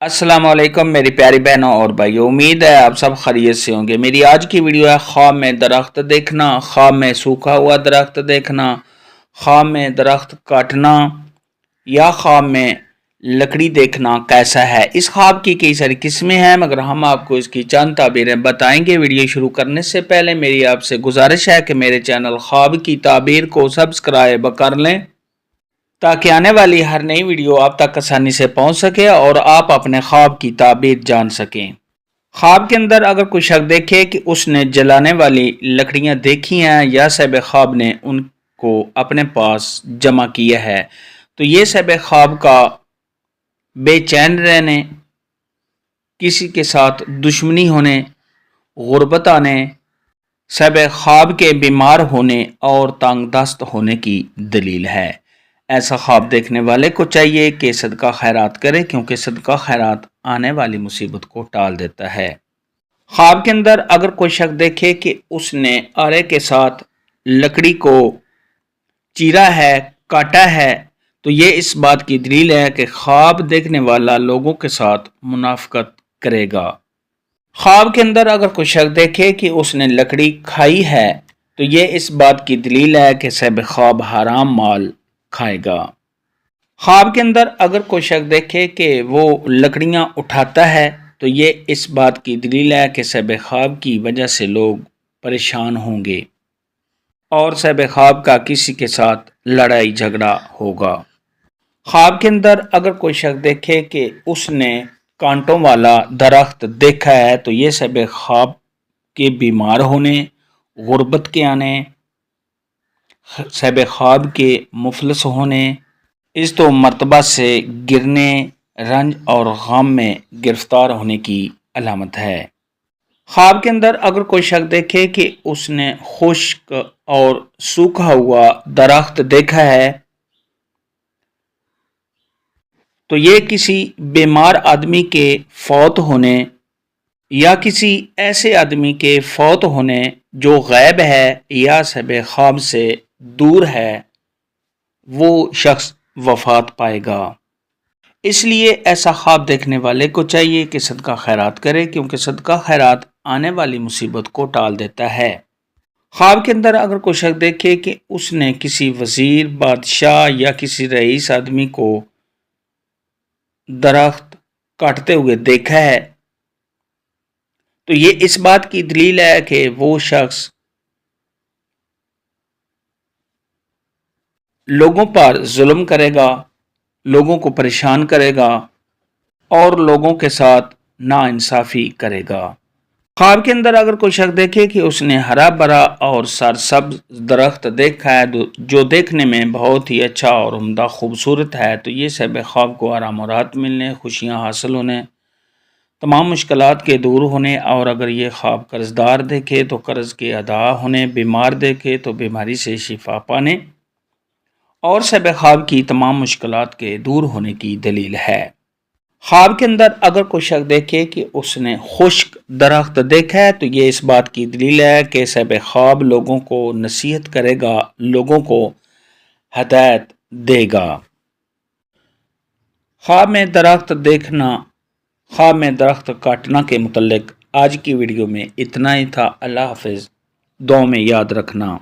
अस्सलाम वालेकुम मेरी प्यारी बहनों और भाइयों, उम्मीद है आप सब खैरियत से होंगे। मेरी आज की वीडियो है ख्वाब में दरख्त देखना, ख्वाब में सूखा हुआ दरख्त देखना, ख्वाब में दरख्त काटना या ख्वाब में लकड़ी देखना कैसा है। इस ख्वाब की कई सारी किस्में हैं, मगर हम आपको इसकी चंद ताबीरें बताएंगे। वीडियो शुरू करने से पहले मेरी आपसे गुजारिश है कि मेरे चैनल ख्वाब की ताबीर को सब्सक्राइब कर लें ताकि आने वाली हर नई वीडियो आप तक आसानी से पहुंच सके और आप अपने ख्वाब की ताबीर जान सकें। ख्वाब के अंदर अगर कोई शख्स देखे कि उसने जलाने वाली लकड़ियां देखी हैं या साहिब ख्वाब ने उनको अपने पास जमा किया है, तो ये साहिब ख्वाब का बेचैन रहने, किसी के साथ दुश्मनी होने, गुर्बत आने, साहिब ख्वाब के बीमार होने और तंग दस्त होने की दलील है। ऐसा ख्वाब देखने वाले को चाहिए कि सदका खैरात करे, क्योंकि सदका खैरात आने वाली मुसीबत को टाल देता है। ख्वाब के अंदर अगर कोई शख्स देखे कि उसने आरे के साथ लकड़ी को चीरा है, काटा है, तो ये इस बात की दलील है कि ख्वाब देखने वाला लोगों के साथ मुनाफकत करेगा। ख्वाब के अंदर अगर कोई शख्स देखे कि उसने लकड़ी खाई है, तो ये इस बात की दलील है कि साहिब ख्वाब हराम माल खाएगा। ख्वाब के अंदर अगर कोई शख्स देखे कि वो लकड़ियां उठाता है, तो ये इस बात की दलील है कि साहिब ख्वाब की वजह से लोग परेशान होंगे और साहिब ख्वाब का किसी के साथ लड़ाई झगड़ा होगा। ख्वाब के अंदर अगर कोई शख्स देखे कि उसने कांटों वाला दरख्त देखा है, तो ये साहिब ख्वाब के बीमार होने, गुर्बत के आने, साहिब ख्वाब के मुफलस होने, इस तो मर्तबा से गिरने, रंज और गम में गिरफ्तार होने की अलामत है। ख्वाब के अंदर अगर कोई शख्स देखे कि उसने खुश्क और सूखा हुआ दरख्त देखा है, तो ये किसी बीमार आदमी के फौत होने या किसी ऐसे आदमी के फौत होने जो गैब है या साहिब ख्वाब से दूर है, वो शख्स वफात पाएगा। इसलिए ऐसा ख्वाब देखने वाले को चाहिए कि सदका खैरात करे, क्योंकि सदका खैरात आने वाली मुसीबत को टाल देता है। ख्वाब के अंदर अगर कोई शख्स देखे कि उसने किसी वजीर, बादशाह या किसी रईस आदमी को दरख्त काटते हुए देखा है, तो ये इस बात की दलील है कि वो शख्स लोगों पर जुल्म करेगा, लोगों को परेशान करेगा और लोगों के साथ नाइंसाफ़ी करेगा। ख्वाब के अंदर अगर कोई शख्स देखे कि उसने हरा भरा और सरसब्ज दरख्त देखा है जो देखने में बहुत ही अच्छा और उम्दा खूबसूरत है, तो ये साहिब ख्वाब को आराम और राहत मिलने, खुशियाँ हासिल होने, तमाम मुश्किलात के दूर होने, और अगर ये ख्वाब कर्जदार देखे तो कर्ज के अदा होने, बीमार देखे तो बीमारी से शिफा पाने और साहिब ख्वाब की तमाम मुश्किलात के दूर होने की दलील है। ख्वाब के अंदर अगर कोई शख्स देखे कि उसने खुश्क दरख्त देखा है, तो ये इस बात की दलील है कि साहिब ख्वाब लोगों को नसीहत करेगा, लोगों को हदायत देगा। ख्वाब में दरख्त देखना, ख्वाब में दरख्त काटना के मुतल्लिक आज की वीडियो में इतना ही था। अल्लाह हाफिज़। दुआ में याद रखना।